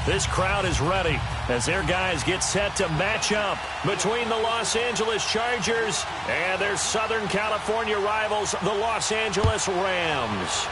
This crowd is ready as their guys get set to match up between the Los Angeles Chargers and their Southern California rivals, the Los Angeles Rams.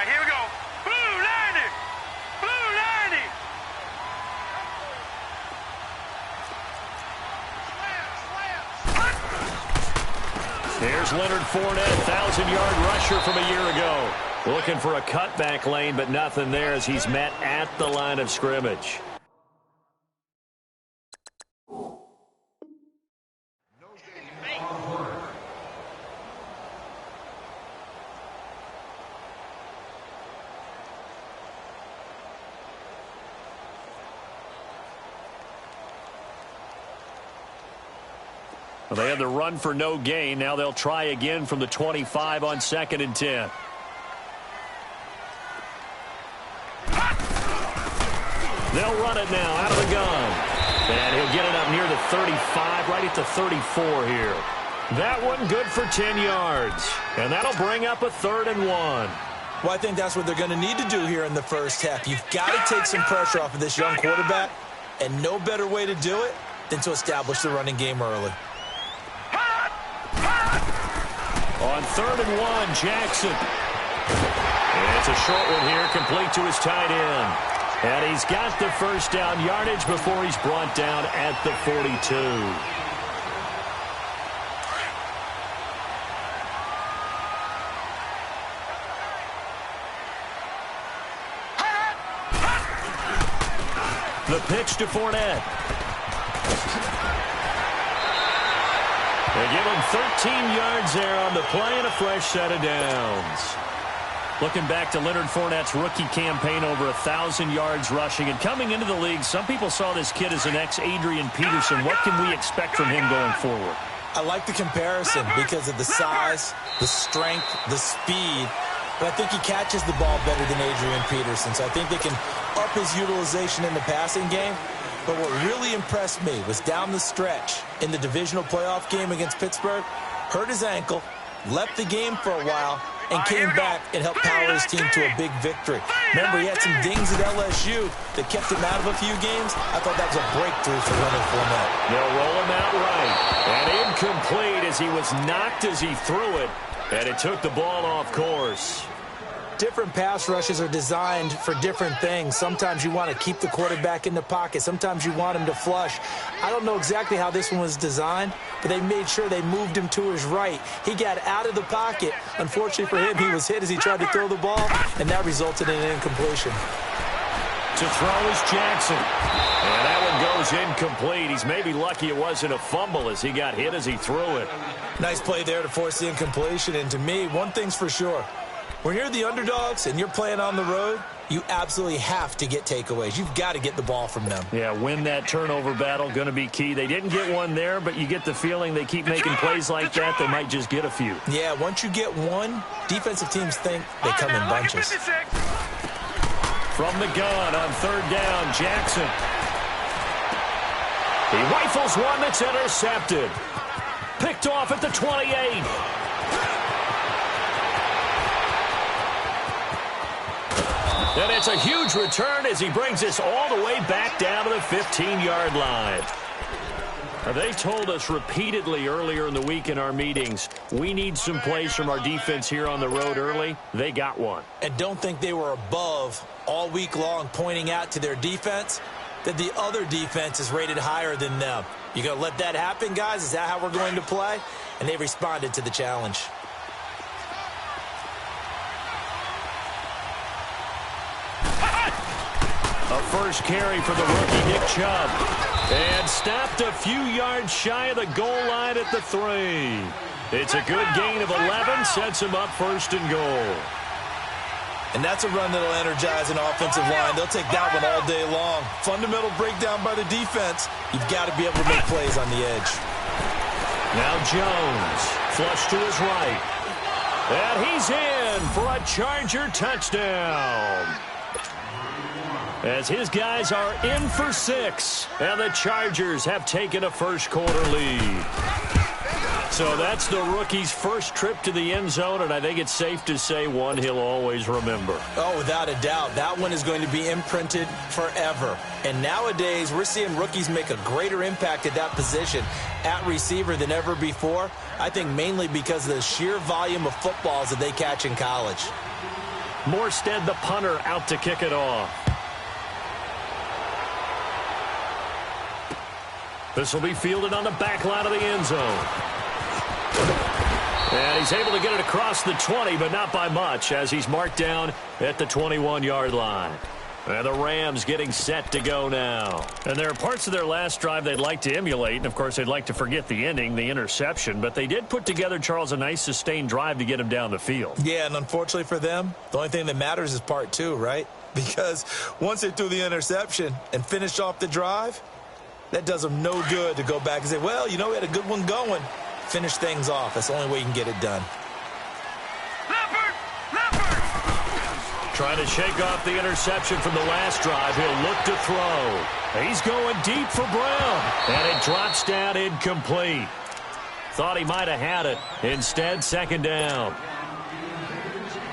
Here we go. Blue 90. Blue 90. Here's Leonard Fournette, 1,000-yard rusher from a year ago. Looking for a cutback lane, but nothing there as he's met at the line of scrimmage. Well, they had the run for no gain. Now they'll try again from the 25 on 2nd and 10. They'll run it now out of the gun. And he'll get it up near the 35, right at the 34 here. That one good for 10 yards. And that'll bring up a 3rd and 1. Well, I think that's what they're going to need to do here in the first half. You've got to take some pressure off of this young quarterback, and no better way to do it than to establish the running game early. On 3rd and 1, Jackson. And it's a short one here, complete to his tight end. And he's got the first down yardage before he's brought down at the 42. The pitch to Fournette. They give him 13 yards there on the play and a fresh set of downs. Looking back to Leonard Fournette's rookie campaign, over 1,000 yards rushing. And coming into the league, some people saw this kid as an ex-Adrian Peterson. What can we expect from him going forward? I like the comparison because of the size, the strength, the speed. But I think he catches the ball better than Adrian Peterson. So I think they can up his utilization in the passing game. But what really impressed me was down the stretch in the divisional playoff game against Pittsburgh, hurt his ankle, left the game for a while, and came back and helped power his team to a big victory. Remember, he had some dings at LSU that kept him out of a few games. I thought that was a breakthrough for Leonard Fournette. They'll roll him out right. And incomplete as he was knocked as he threw it. And it took the ball off course. Different pass rushes are designed for different things. Sometimes you want to keep the quarterback in the pocket. Sometimes you want him to flush. I don't know exactly how this one was designed, but they made sure they moved him to his right. He got out of the pocket. Unfortunately for him, he was hit as he tried to throw the ball, and that resulted in an incompletion. To throw is Jackson. And that one goes incomplete. He's maybe lucky it wasn't a fumble as he got hit as he threw it. Nice play there to force the incompletion. And to me, one thing's for sure. When you're the underdogs and you're playing on the road, you absolutely have to get takeaways. You've got to get the ball from them. Yeah, win that turnover battle, going to be key. They didn't get one there, but you get the feeling they keep making plays like that, they might just get a few. Yeah, once you get one, defensive teams think they come in bunches. From the gun on 3rd down, Jackson. He rifles one that's intercepted. Picked off at the 28. And it's a huge return as he brings us all the way back down to the 15-yard line. They told us repeatedly earlier in the week in our meetings, we need some plays from our defense here on the road early. They got one. And don't think they were above all week long pointing out to their defense that the other defense is rated higher than them. You going to let that happen, guys? Is that how we're going to play? And they responded to the challenge. A first carry for the rookie Nick Chubb. And stopped a few yards shy of the goal line at the 3. It's a good gain of 11, sets him up first and goal. And that's a run that'll energize an offensive line. They'll take that one all day long. Fundamental breakdown by the defense. You've got to be able to make plays on the edge. Now Jones, flush to his right. And he's in for a Charger touchdown. As his guys are in for 6, and the Chargers have taken a first-quarter lead. So that's the rookie's first trip to the end zone, and I think it's safe to say one he'll always remember. Oh, without a doubt. That one is going to be imprinted forever. And nowadays, we're seeing rookies make a greater impact at that position at receiver than ever before. I think mainly because of the sheer volume of footballs that they catch in college. Morstead, the punter, out to kick it off. This will be fielded on the back line of the end zone. And he's able to get it across the 20, but not by much, as he's marked down at the 21-yard line. And the Rams getting set to go now. And there are parts of their last drive they'd like to emulate, and of course they'd like to forget the ending, the interception, but they did put together, Charles, a nice sustained drive to get him down the field. Yeah, and unfortunately for them, the only thing that matters is part 2, right? Because once they threw the interception and finished off the drive, that does them no good to go back and say, well, you know, we had a good one going. Finish things off. That's the only way you can get it done. Trying to shake off the interception from the last drive. He'll look to throw. He's going deep for Brown. And it drops down incomplete. Thought he might have had it. Instead, second down.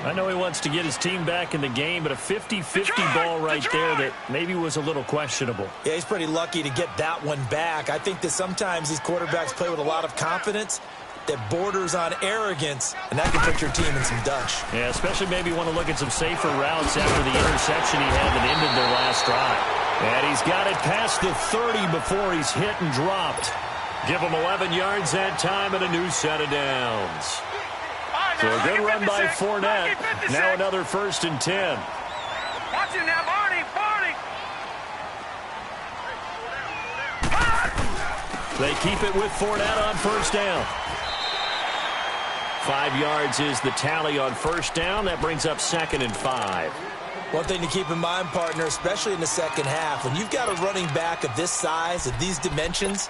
I know he wants to get his team back in the game, but a 50-50 ball right there that maybe was a little questionable. Yeah, he's pretty lucky to get that one back. I think that sometimes these quarterbacks play with a lot of confidence that borders on arrogance, and that can put your team in some dutch. Yeah, especially maybe want to look at some safer routes after the interception he had that ended their last drive. And he's got it past the 30 before he's hit and dropped. Give him 11 yards that time and a new set of downs. So a good run by Fournette. Now another 1st and 10. Watch him now, Barney. They keep it with Fournette on first down. 5 yards is the tally on first down. That brings up 2nd and 5. One thing to keep in mind, partner, especially in the second half, when you've got a running back of this size, of these dimensions,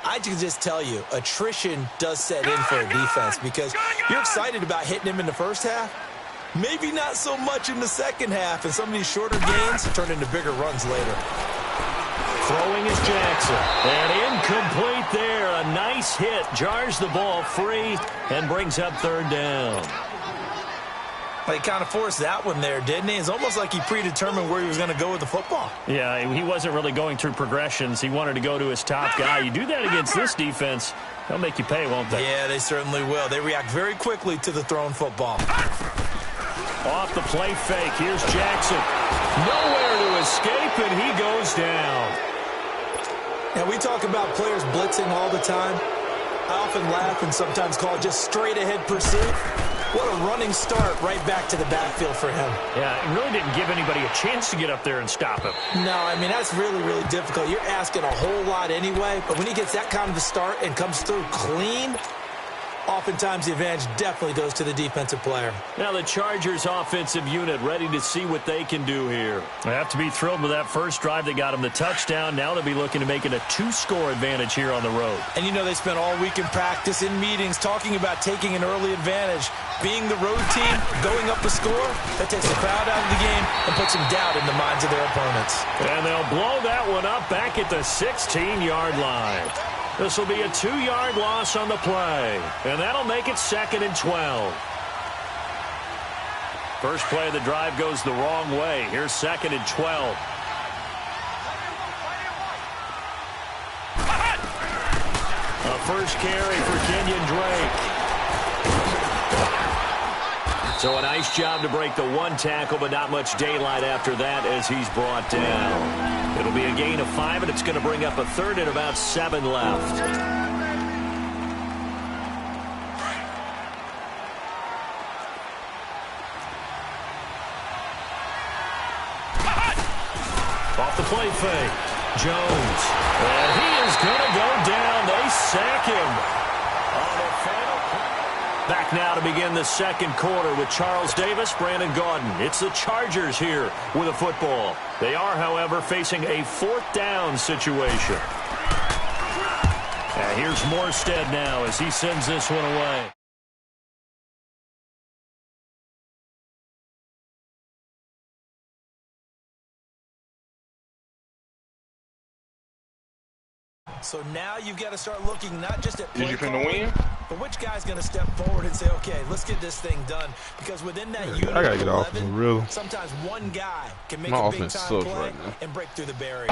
I can just tell you, attrition does set in for a defense because you're excited about hitting him in the first half. Maybe not so much in the second half, and some of these shorter gains turn into bigger runs later. Throwing is Jackson. And incomplete there. A nice hit. Jars the ball free and brings up 3rd down. He kind of forced that one there, didn't he? It's almost like he predetermined where he was going to go with the football. Yeah, he wasn't really going through progressions. He wanted to go to his top guy. You do that against this defense, they'll make you pay, won't they? Yeah, they certainly will. They react very quickly to the thrown football. Off the play fake. Here's Jackson. Nowhere to escape, and he goes down. Now, we talk about players blitzing all the time. I often laugh and sometimes call it just straight-ahead pursuit. What a running start right back to the backfield for him. Yeah, it really didn't give anybody a chance to get up there and stop him. No, I mean, that's really, really difficult. You're asking a whole lot anyway, but when he gets that kind of a start and comes through clean, oftentimes the advantage definitely goes to the defensive player. Now the Chargers offensive unit ready to see what they can do here. They have to be thrilled with that first drive that got them the touchdown. Now they'll be looking to make it a 2-score advantage here on the road. And you know they spent all week in practice, in meetings, talking about taking an early advantage. Being the road team, going up a score, that takes the crowd out of the game and puts some doubt in the minds of their opponents. And they'll blow that one up back at the 16-yard line. This will be a 2-yard loss on the play, and that'll make it 2nd and 12. First play of the drive goes the wrong way. Here's 2nd and 12. A first carry for Kenyon Drake. So a nice job to break the one tackle, but not much daylight after that as he's brought down. It'll be a gain of 5, and it's going to bring up a 3rd and about 7 left. Off the play fake. Jones. And he is going to go down. They sack him. Back now to begin the second quarter with Charles Davis, Brandon Gaudin. It's the Chargers here with a football. They are, however, facing a 4th down situation. And here's Morstead now as he sends this one away. So now you've got to start looking not just at play Is you finna win? but which guy's going to step forward and say, okay, let's get this thing done. Because within that unit, I gotta get off the real. Sometimes one guy can make My a offense big-time sucks play right now. and break through the barrier.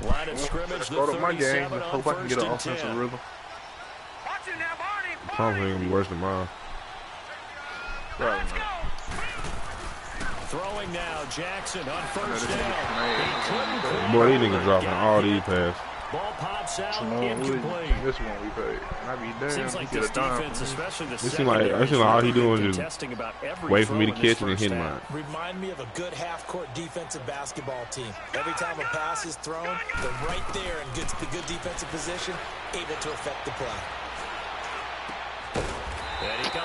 Line of scrimmage, Start the up my game. 37 on Hope I can get 1st an and offensive 10. rhythm. Watch it now, Barney. Probably ain't gonna be worse than mine. Probably not. Throwing now, Jackson on I know first this down. nigga's Boy, these niggas dropping all these passes. Ball pops out, Jamal incomplete. Williams, this one we paid. And I be damn, Seems like he this get a dime defense, from me. especially the It seems like all he doing is just wait for me to catch it and hit mine. Remind me of a good half-court defensive basketball team. Every time a pass is thrown, they're right there in good defensive position, able to affect the play.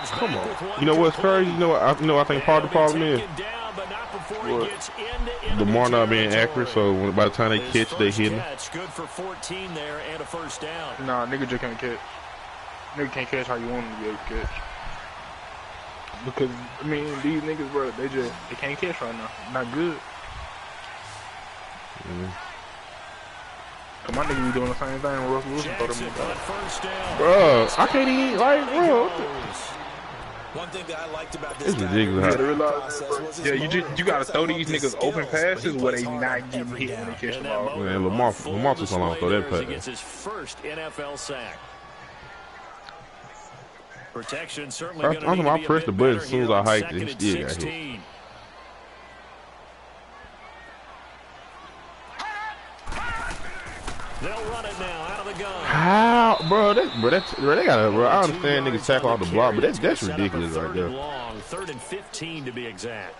Come on. You know what's crazy? You know what I think part of the problem is? Lamar not being accurate, so by the time they catch, they hit him. Good for 14 there and a first down. Nah, nigga just can't catch. Nigga can't catch how you want him to be able to catch. Because, I mean, these niggas, bro, they can't catch right now. Not good. My nigga be doing the same thing when Russell Wilson throw them in. Bro, I can't even, like, bro. One thing that I liked about this It's ridiculous. Yeah, you gotta throw these niggas open passes where they not getting hit when they catch the ball. Man, Lamar took so long to throw that He gets pass. his first NFL sack. Protection certainly I going to need to be pressed the a bit button better as soon as here I on hiked it. 2nd He and still got 16. hit. They'll run it now out of the gun. How, bro? They gotta, bro. I understand niggas tackle off the block, but that's ridiculous right there. 3rd and 15 to be exact.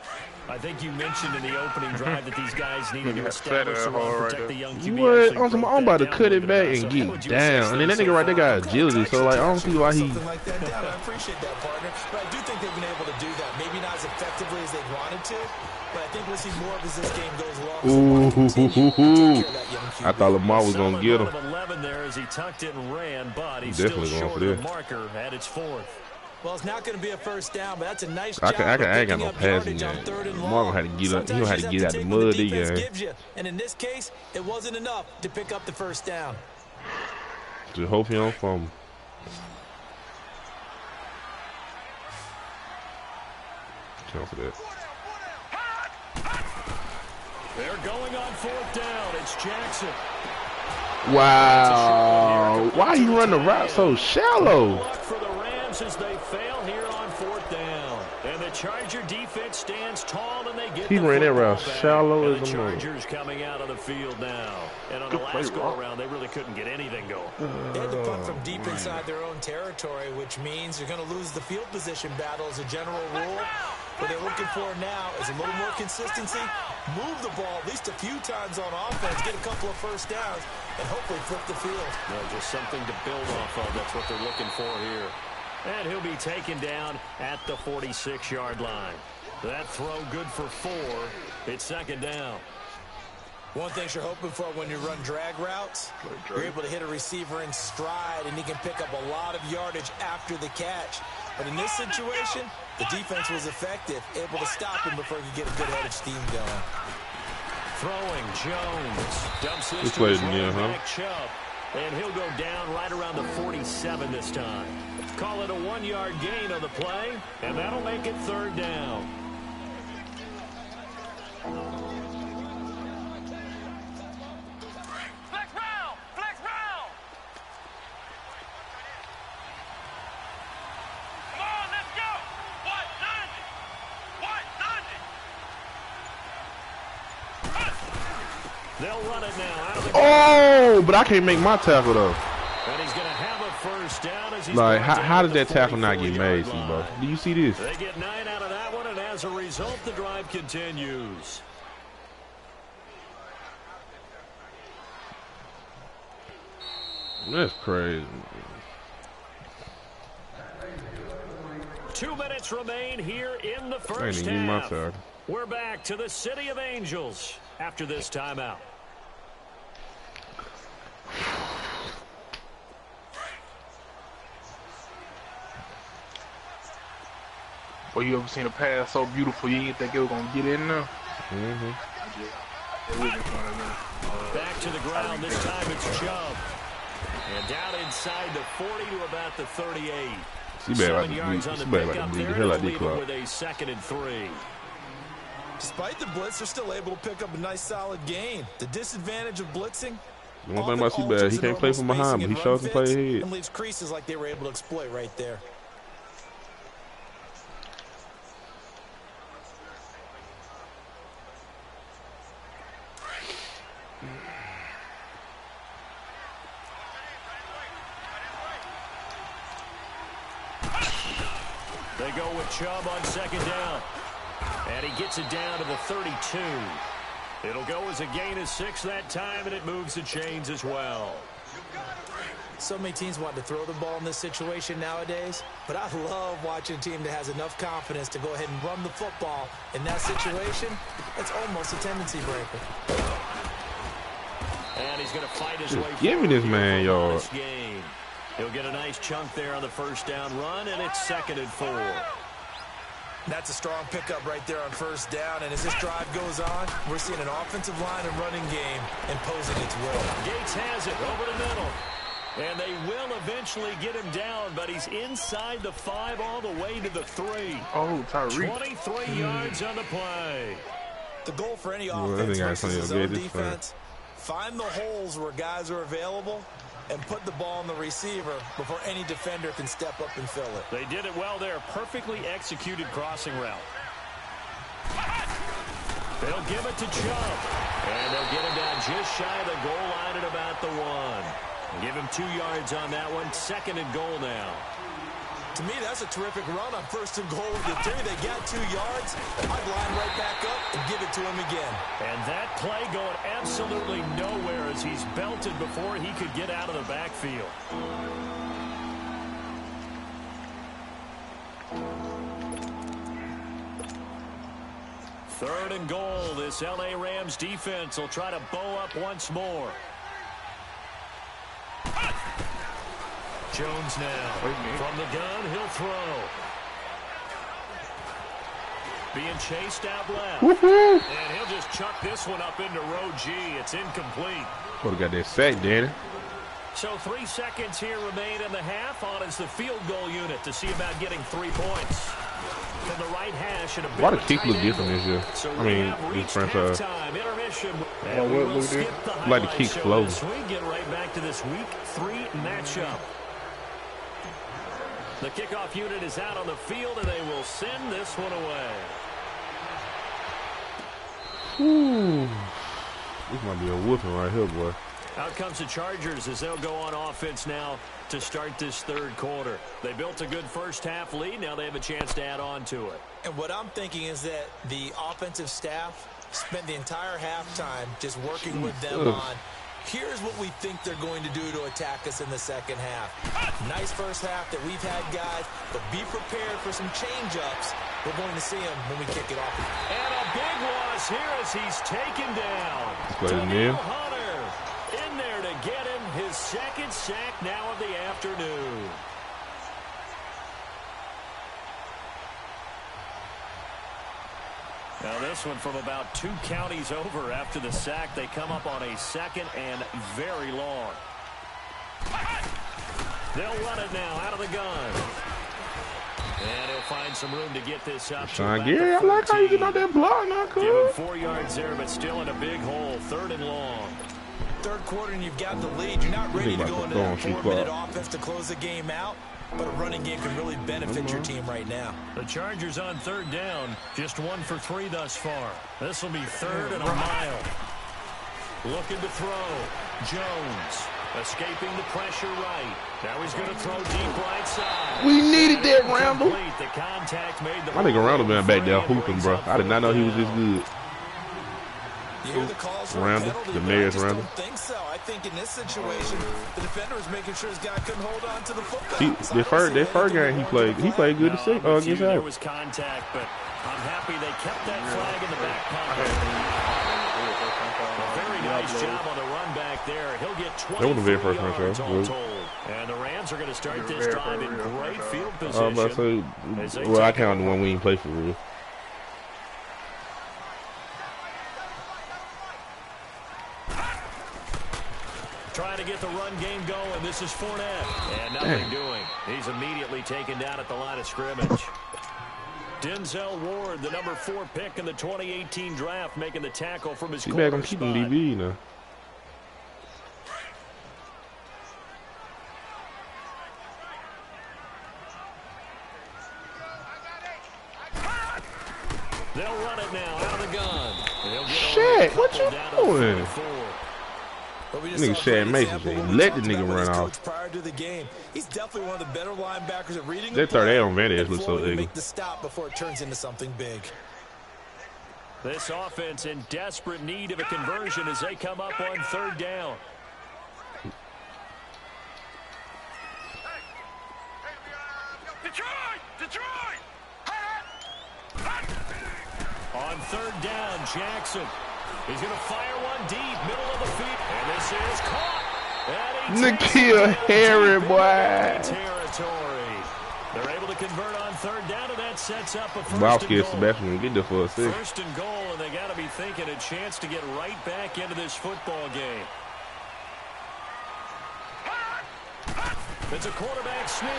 I think you mentioned in the opening drive that these guys needed to establish the run, protect the young QB. What? I'm about to cut it back and get down, and then that nigga right there got agility, so like I don't see why he. Something like that down. I appreciate that, partner, but I do think they've been able to do that. Maybe not as effectively as they wanted to, but I think we'll see more of as this game goes along. I thought Lamar was gonna get him. 11 there as he tucked it and ran, but he's Definitely still going short for of the this. marker at its 4th. Well, it's not going to be a first down, but that's a nice I job. ain't got no passing game. Lamar gonna have to get up. He gonna have to get out the mud again. And in this case, it wasn't enough to pick up the first down. Just hope he don't fumble. Count for that. They're going on 4th down. It's Jackson. Wow. Why he run the route so shallow? For the Rams as they fail here on 4th down. And the Charger defense stands tall and they get He the ran that route football back. shallow And as the a mother. Chargers coming out of the field now. And on the last go-around, they really couldn't get anything going. They had to punt from deep inside their own territory, which means you're going to lose the field position battle as a general rule. What they're looking for now is a little more consistency, move the ball at least a few times on offense, get a couple of first downs, and hopefully flip the field. No, just something to build off of. That's what they're looking for here. And he'll be taken down at the 46-yard line. That throw good for 4. It's 2nd down. One thing you're hoping for when you run drag routes, you're able to hit a receiver in stride, and he can pick up a lot of yardage after the catch. But in this situation, the defense was effective, able to stop him before he could get a good head of steam going. Throwing, Jones dumps this He to played his again, running huh? back, Chubb. And he'll go down right around the 47 this time. Call it a 1-yard gain on the play, and that'll make it 3rd down. Flex round! Flex round! Come on, let's go! What? They'll run it now. Out of the Oh, but I can't make my tackle, though. and he's going to have a 1st down as he's Like, brought how down did at that the tackle not get 44-yard made, line. bro? Do you see this? They get 9 out of that one, and as a result, the drive continues. That's crazy. 2 minutes remain here in the I ain't first even my half. tackle. We're back to the City of Angels after this timeout. Well, you ever seen a pass so beautiful you didn't think it was gonna get in there? Mm-hmm. It was in front of me. Back to the ground. This time it's Chubb. And down inside the 40 to about the 38. She better 7 like yards to on the beat the pickup there. hell out They'll of leave it clock. with a 2nd and 3. Despite the blitz, they're still able to pick up a nice, solid gain. The disadvantage of blitzing. The one thing about Seabass, he can't play from behind, but he shows can play ahead. And leaves creases like they were able to exploit right there. They go with Chubb on 2nd down. And he gets it down to the 32. It'll go as a gain of 6 that time, and it moves the chains as well. So many teams want to throw the ball in this situation nowadays, but I love watching a team that has enough confidence to go ahead and run the football. In that situation, it's almost a tendency breaker. And he's going to fight his way Give me this man, y'all. Game. He'll get a nice chunk there on the 1st down run, and it's 2nd and 4. That's a strong pickup right there on 1st down, and as this drive goes on, we're seeing an offensive line and running game imposing its will. Gates has it over the middle. And they will eventually get him down, but he's inside the 5 all the way to the 3. Oh, Tyreek. 23 yards on the play. The goal for any Well, I offense think I versus can his get own this defense, find the holes where guys are available and put the ball on the receiver before any defender can step up and fill it. They did it well there. Perfectly executed crossing route. They'll give it to Chubb. And they'll get him down just shy of the goal line at about the 1. Give him 2 yards on that one. 2nd and goal now. To me, that's a terrific run on 1st and goal with the 3. They got 2 yards. I'd line right back up and give it to him again. And that play going absolutely nowhere as he's belted before he could get out of the backfield. Third and goal. This L.A. Rams defense will try to bow up once more. Jones now. From the gun, he'll throw. Being chased out left. And he'll just chuck this one up into row G. It's incomplete. Would have got that sack, Danny. So 3 seconds here remain in the half. On is the field goal unit to see about getting 3 points. From the right hash and a bit Why the of a kick tight look angle. different this year? So I mean, have this reached franchise. halftime. Intermission. And Oh, we what will look skip different? the Like the highlight kick show flow. this week. Get right back to this week 3 matchup. The kickoff unit is out on the field, and they will send this one away. Ooh. This might be a whooping right here, boy. Out comes the Chargers as they'll go on offense now to start this 3rd quarter. They built a good first half lead. Now they have a chance to add on to it. And what I'm thinking is that the offensive staff spent the entire halftime just working with them on, here's what we think they're going to do to attack us in the 2nd half. Nice first half that we've had, guys, but be prepared for some change-ups. We're going to see them when we kick it off. And a big loss here as he's taken down. Play it Daniel in. Hunter in there to get him his 2nd sack now of the afternoon. Now this one from about 2 counties over after the sack. They come up on a 2nd and very long. They'll run it now out of the gun. And he'll find some room to get this up. Sean Gary, I like how you get out that block now, Give him cuz. 4 yards there, but still in a big hole. 3rd and long. Third quarter and you've got the lead. You're not ready to go into that 4-minute offense to close the game out, but a running game can really benefit your team right now. The Chargers on 3rd down, just 1 for 3 thus far. This will be 3rd and a mile. Looking to throw. Jones escaping the pressure right. Now he's going to throw deep right side. We needed that, Randall. The contact made the My nigga Randall been back there hooping, bro. I did not know he was this good. You hear the calls for Randall, penalty, the but mayor's I just Randall. don't think so. I think in this situation, the defender was making sure his guy couldn't hold on to the football. That first game he played good No, against there Howard. was contact, but I'm happy they kept that flag in the back pocket. A very nice job on the run back there. He'll get 20 That wasn't the very first one, yards so. all told. And the Rams are going to start this drive in great field I was about position. to say, well, I counted the one we didn't play for real. Trying to get the run game going. This is Fournette. And nothing doing. He's immediately taken down at the line of scrimmage. Denzel Ward, the number 4 pick in the 2018 draft, making the tackle from his See back, I'm corner keeping spot. DB now. They'll run it now out of the gun. Shit, what you doing? But we just Nigga saw a Shad great Mason example said, of what we let the talked nigga about with run his off. coach prior to the game. He's definitely one of the better linebackers at reading That the third play down advantage and looks so flowing to ugly. make the stop before it turns into something big. This offense in desperate need of a conversion as they come up on 3rd down. Detroit! On 3rd down, Jackson. He's going to fire one deep, middle of the field. And this is caught. And he takes it Nikhil down Harry, deep in boy. enemy territory. They're able to convert on 3rd down, and that sets up a 1st Bob and scared goal. Sebastian to get there for a six. 1st and goal, and they got to be thinking a chance to get right back into this football game. It's a quarterback sneak.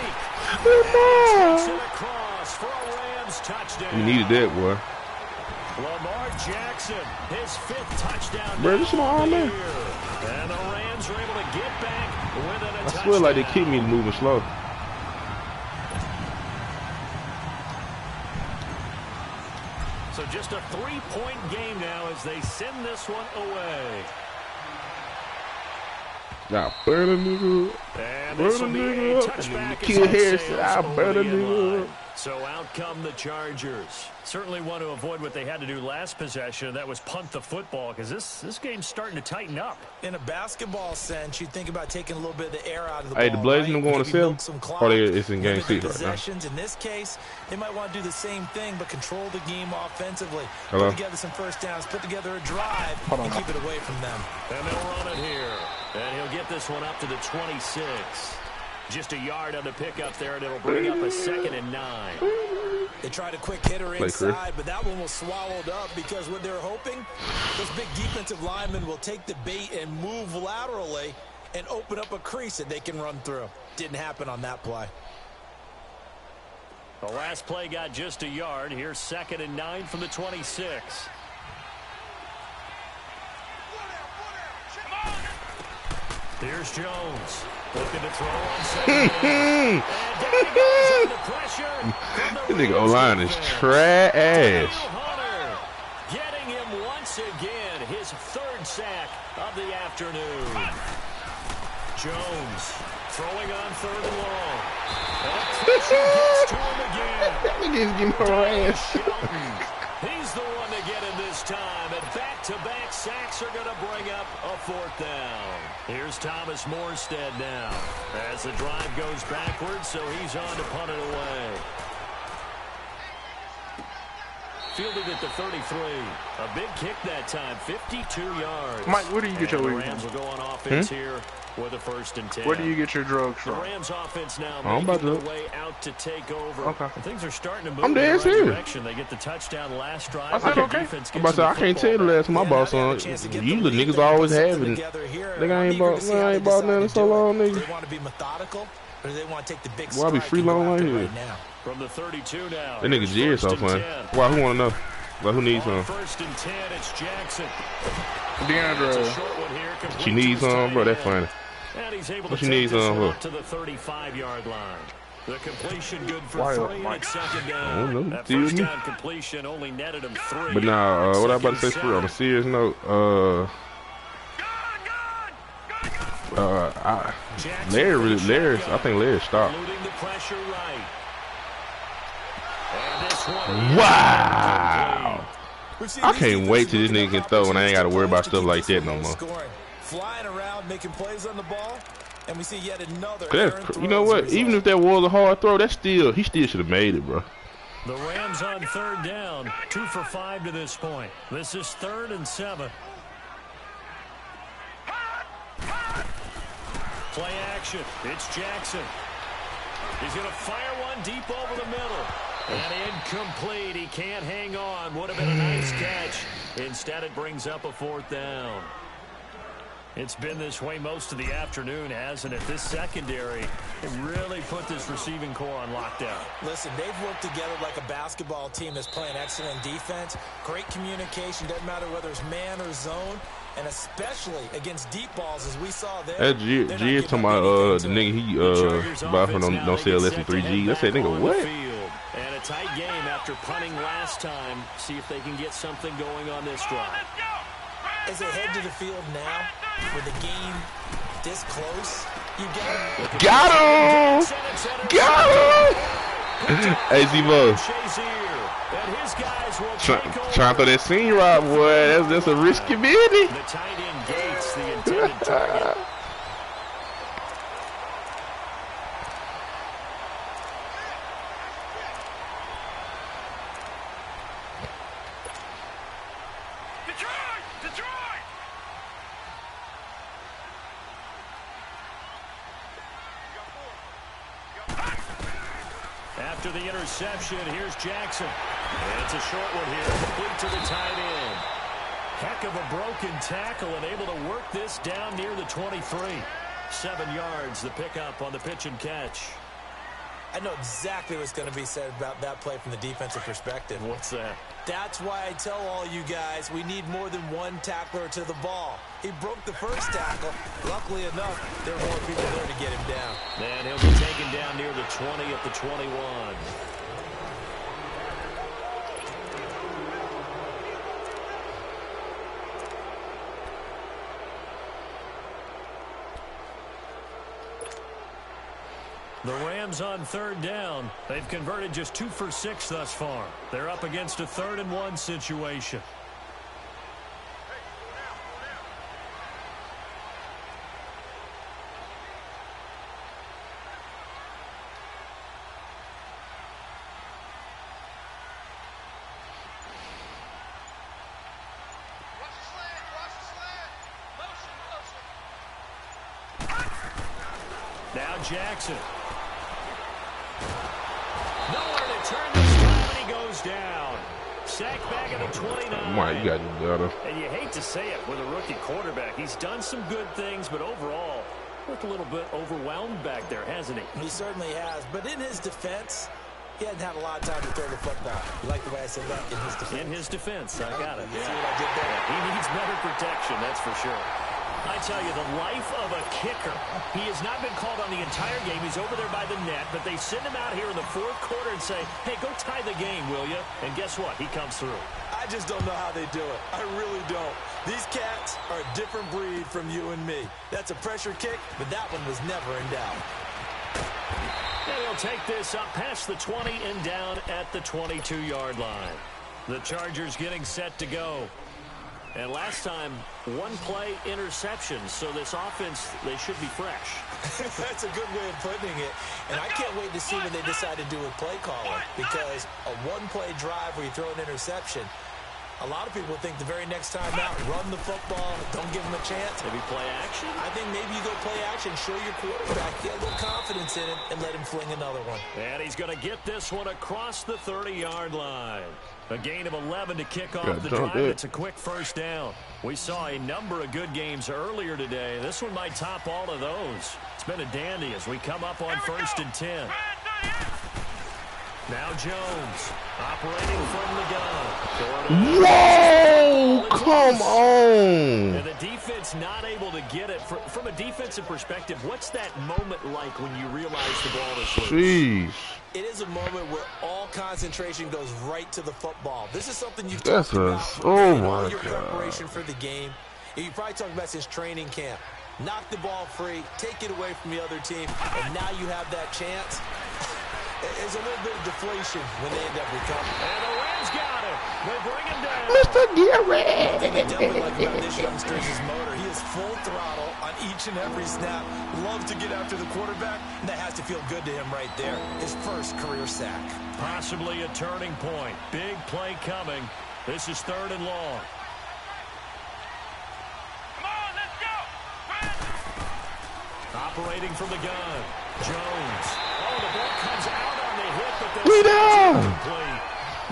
Takes it across for a Rams touchdown. We needed that, boy. Lamar Jackson, his 5th touchdown. Bro, this is my arm, man. And the Rams are able to get back with a I touchdown. swear like they keep me moving slow. So just a 3-point game now as they send this one away. Now burn a nigga up. And Burn this a will be a nigga up. And touchback then as Kid that Harris sails said, I'll over burn a the end nigga line. up. So out come the Chargers. Certainly want to avoid what they had to do last possession. That was punt the football because this game's starting to tighten up. In a basketball sense, you think about taking a little bit of the air out of the Hey, ball. the Blazers right? going to Maybe sell? milk some clock, Or it's in game limit 6 the right now? possessions. In this case, they might want to do the same thing, but control the game offensively. Hello? Put together some first downs, put together a drive, and keep it away from them. And they'll run it here. And he'll get this one up to the 26. Just a yard on the pickup there, and it'll bring up a 2nd and 9. They tried a quick hitter inside, but that one was swallowed up because what they're hoping, those big defensive linemen will take the bait and move laterally and open up a crease that they can run through. Didn't happen on that play. The last play got just a yard. Here's 2nd and 9 from the 26. Here's Jones. Looking to throw on 2nd. And down he goes under pressure. This nigga O-line is trash. Hunter getting him once again. His 3rd sack of the afternoon. Jones throwing on 3rd and long. And pressure gets to him again. That nigga's getting harassed. He's the one to get him this time, and back-to-back sacks are going to bring up a 4th down. Here's Thomas Morstead now as the drive goes backwards, so he's on to punt it away. Fielded at the 33. A big kick that time, 52 yards. Mike, where do you get your And the weed Rams from? will go on offense here with a 1st and 10. Where do you get your drugs The from? Rams offense now I'm making about their to- way out to take over. Okay. And things are starting to move I'm in the dead right serious. direction. They get the touchdown last drive. I said Their okay. defense I'm gets about to say, them I the can't tell you the football last time my Yeah, boss now they have on. a chance to get the Usually lead. niggas They're always putting have something it. together here. Nigga, I I'm ain't eager to bought see how they nothing in decide so to long, do it. nigga. They want to be methodical. or do they want to take the big Why be strike free and go long after right it here? right now? From the 32 now. That nigga Jerry's so funny. Why? Who want to know? Like, who needs some? First and 10, it's Jackson. DeAndre. She needs some, bro. That's funny. And he's able What to you take need this some one for? to the 35-yard line. The completion good for Why, 3 Mike? and it's second I down. don't know. That Do you first me? down completion only netted him 3. But now, what I about to say for real, on a serious note, Larry, I think Larry stopped. Eluding the pressure right. And this one Wow! We've seen I these can't wait till this defenses nigga can throw and I ain't got to worry about stuff like that no low more. scoring. Flying around, making plays on the ball, and we see yet another. You know what? Even if that was a hard throw, he still should have made it, bro. The Rams on third down, 2 for 5 to this point. This is 3rd and 7. Play action. It's Jackson. He's going to fire one deep over the middle. And incomplete. He can't hang on. Would have been a nice catch. Instead, it brings up a 4th down. It's been this way most of the afternoon, hasn't it? This secondary, it really put this receiving core on lockdown. Listen, they've worked together like a basketball team that's playing excellent defense. Great communication. Doesn't matter whether it's man or zone. And especially against deep balls, as we saw there. That G talking about the nigga he about for don't sell less than 3G. I said, nigga, what? And a tight game after punting last time. See if they can get something going on this drive. As they head to the field now, with the game this close, you got him! Got him! Hey, Z-Bo. Trying to throw that senior route, boy. That's a risky bitty. The tight end Gates, the intended target. After the interception, here's Jackson. And it's a short one here, complete to the tight end. Heck of a broken tackle and able to work this down near the 23. 7 yards, the pickup on the pitch and catch. I know exactly what's going to be said about that play from the defensive perspective. What's that? That's why I tell all you guys we need more than one tackler to the ball. He broke the first tackle. Luckily enough, there were more people there to get him down. And he'll be taken down near the 20 at the 21. The Rams on third down. They've converted just 2 for 6 thus far. They're up against a 3rd and 1 situation. Now Jackson. Nowhere to turn this time, and he goes down. Sacked back at the 29. Why you got it, daughter? And you hate to say it with a rookie quarterback. He's done some good things, but overall, looked a little bit overwhelmed back there, hasn't he? He certainly has. But in his defense, he hadn't had a lot of time to throw the football. You like the way I said that? In his defense. In his defense, I got it. You see what I did there? He needs better protection, that's for sure. I tell you, the life of a kicker. He has not been called on the entire game. He's over there by the net, but they send him out here in the 4th quarter and say, hey, go tie the game, will you? And guess what? He comes through. I just don't know how they do it. I really don't. These cats are a different breed from you and me. That's a pressure kick, but that one was never in doubt. And he'll take this up past the 20 and down at the 22-yard line. The Chargers getting set to go. And last time, 1 play interception, so this offense, they should be fresh. That's a good way of putting it. And I can't wait to see when they decide to do with play calling, because a 1-play drive where you throw an interception, a lot of people think the very next time out, run the football, don't give them a chance. Maybe play action? I think maybe you go play action, show your quarterback, get a little confidence in him, and let him fling another one. And he's going to get this one across the 30-yard line. A gain of 11 to kick off the drive. It's a quick first down. We saw a number of good games earlier today. This one might top all of those. It's been a dandy as we come up on 1st and 10. Now Jones operating from the gun. Whoa! Come on! And the defense not able to get it. From a defensive perspective, what's that moment like when you realize the ball is loose? Jeez. It is a moment where all concentration goes right to the football. This is something you've That's talked about. oh in all my your God. preparation for the game. You probably talked about since training camp. Knock the ball free, take it away from the other team, and now you have that chance. There's a little bit of deflation when they end up recovering. And the Rams got him. They bring him down. Mr. Gary. One thing I definitely like about this youngster is his motor. He is full throttle on each and every snap. Loves to get after the quarterback, and that has to feel good to him right there. His first career sack. Possibly a turning point. Big play coming. This is 3rd and long. Come on, let's go. Operating from the gun. Jones. Oh, the ball comes out on the hit, but the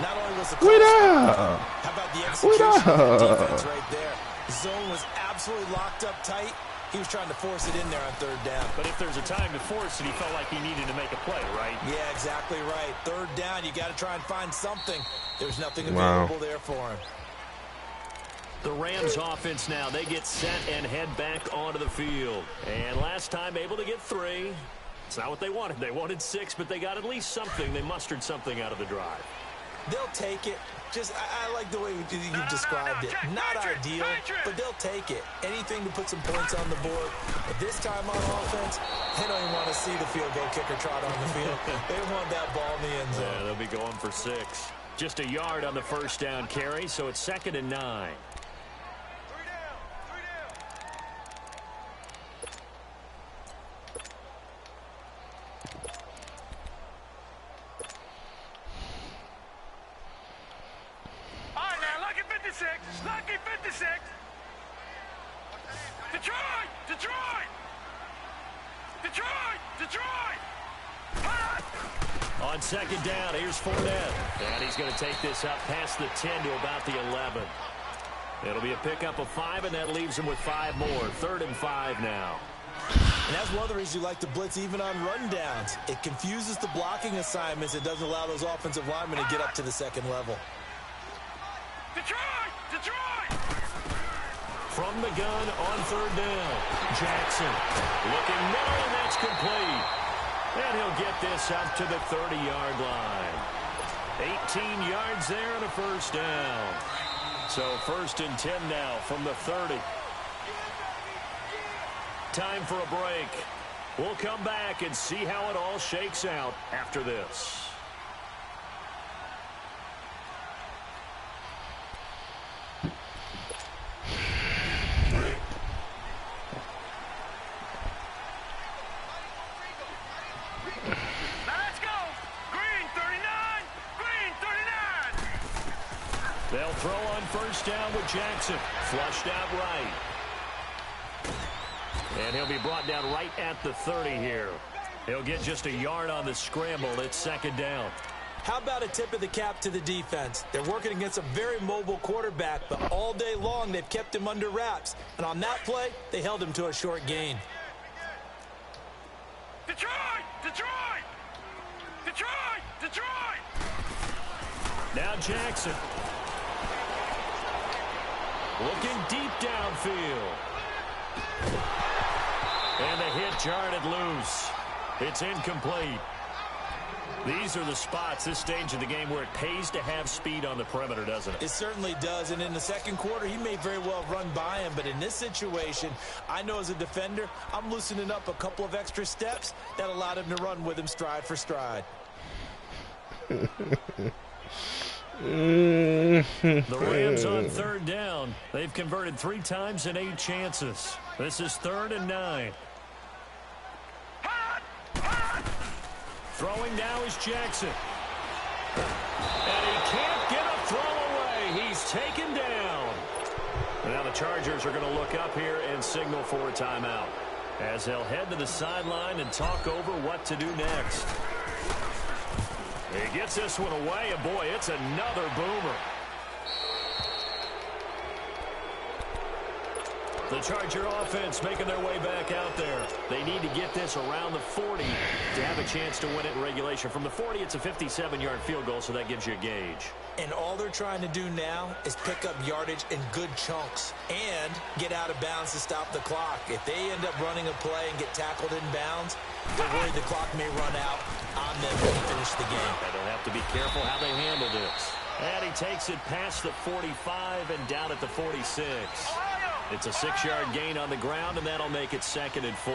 Not only was the call, how about the execution of the defense right there? The zone was absolutely locked up tight. He was trying to force it in there on 3rd down. But if there's a time to force it, he felt like he needed to make a play, right? Yeah, exactly right. 3rd down, you got to try and find something. There's nothing available there for him. The Rams offense now, they get set and head back onto the field. And last time able to get 3. It's not what they wanted. They wanted 6, but they got at least something. They mustered something out of the drive. They'll take it. Just, I like the way you've described it. Not ideal, but they'll take it. Anything to put some points on the board. But this time on offense, they don't even want to see the field goal kicker trot on the field. They want that ball in the end zone. Yeah, they'll be going for 6. Just a yard on the 1st down carry, so it's 2nd and 9. Lucky 56. Detroit! Detroit! Detroit! Detroit! On 2nd down, here's Fournette. And he's going to take this up past the 10 to about the 11. It'll be a pickup of 5, and that leaves him with 5 more. 3rd and 5 now. And that's one of the reasons you like to blitz even on rundowns. It confuses the blocking assignments. It doesn't allow those offensive linemen to get up to the 2nd level. Detroit! Detroit! From the gun on 3rd down. Jackson looking middle, and that's complete. And he'll get this up to the 30-yard line. 18 yards there and a 1st down. So 1st and 10 now from the 30. Time for a break. We'll come back and see how it all shakes out after this. They'll throw on 1st down with Jackson. Flushed out right. And he'll be brought down right at the 30 here. He'll get just a yard on the scramble. It's 2nd down. How about a tip of the cap to the defense? They're working against a very mobile quarterback, but all day long they've kept him under wraps. And on that play, they held him to a short gain. Detroit! Detroit! Detroit! Detroit! Now Jackson. Looking deep downfield. And the hit jarred it loose. It's incomplete. These are the spots, this stage of the game, where it pays to have speed on the perimeter, doesn't it? It certainly does, and in the 2nd quarter, he may very well run by him, but in this situation, I know as a defender, I'm loosening up a couple of extra steps that allowed him to run with him stride for stride. The Rams on 3rd down. They've converted 3 times in 8 chances. This is 3rd and 9. Throwing now is Jackson. And he can't get a throw away. He's taken down. Now the Chargers are going to look up here and signal for a timeout as they'll head to the sideline and talk over what to do next. He gets this one away, and boy, it's another boomer. The Charger offense making their way back out there. They need to get this around the 40 to have a chance to win it in regulation. From the 40, it's a 57-yard field goal, so that gives you a gauge. And all they're trying to do now is pick up yardage in good chunks and get out of bounds to stop the clock. If they end up running a play and get tackled in bounds, they're worried the clock may run out on them when they finish the game. And they'll have to be careful how they handle this. And he takes it past the 45 and down at the 46. It's a 6-yard gain on the ground, and that'll make it 2nd and 4.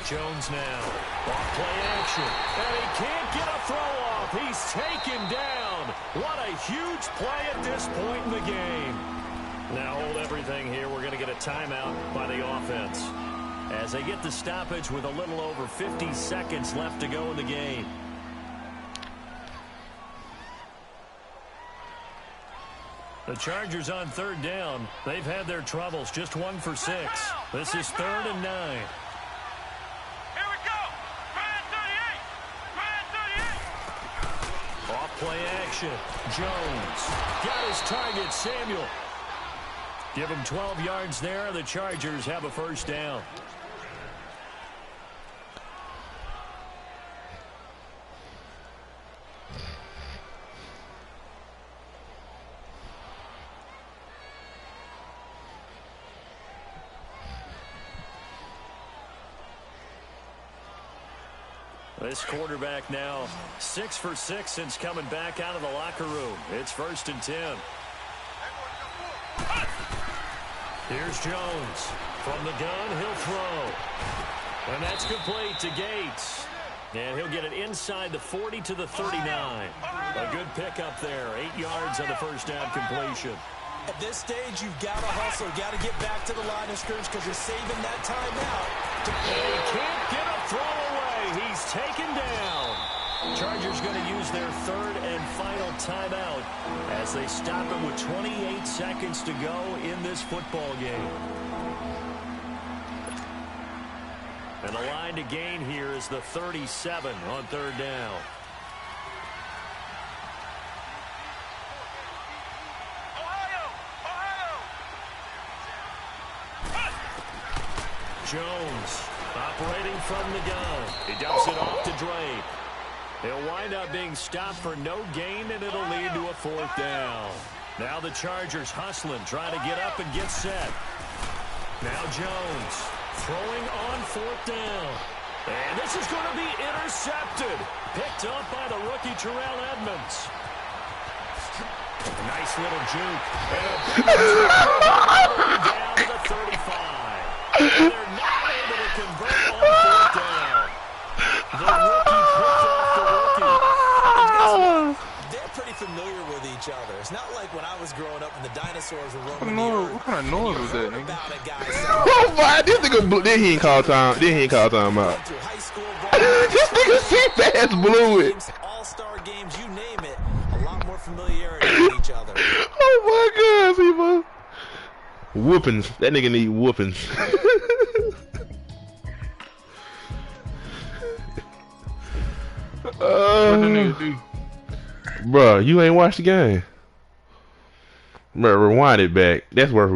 Jones now. Off play action. And he can't get a throw off. He's taken down. What a huge play at this point in the game. Now hold everything here. We're going to get a timeout by the offense as they get the stoppage with a little over 50 seconds left to go in the game. The Chargers on 3rd down. They've had their troubles. Just 1 for 6. This is 3rd and 9. Here we go. Man 38. Man 38. Off play action. Jones got his target, Samuel. Give him 12 yards there. The Chargers have a 1st down. This quarterback now 6 for 6 since coming back out of the locker room. It's 1st and 10. Here's Jones. From the gun, he'll throw. And that's complete to Gates. And he'll get it inside the 40 to the 39. A good pickup there. 8 yards on the 1st down completion. At this stage, you've got to hustle. Got to get back to the line of scrimmage because you're saving that timeout. He can't get a throw away. He's taken down. Chargers going to use their 3rd and final timeout as they stop it with 28 seconds to go in this football game. And the line to gain here is the 37 on 3rd down. Jones operating from the gun. He dumps it off to Drake. He'll wind up being stopped for no gain, and it'll lead to a 4th down. Now the Chargers hustling, trying to get up and get set. Now Jones throwing on 4th down. And this is going to be intercepted. Picked up by the rookie Terrell Edmonds. Nice little juke. And down to the 35. And they're not able to convert on 4th down. The rookie picked off the rookie. They're pretty familiar with each other. It's not like when I was growing up and the dinosaurs were roaming What kind of noise was that, nigga? Oh my, this nigga, then he ain't call time. Then he ain't call time out. This nigga C-Fast blew it. All-star games, you name it. A lot more familiarity with each other. Oh my God, people. Whoopings. That nigga need whoopings. What the nigga do? Bruh, you ain't watched the game. Bruh, rewind it back. That's where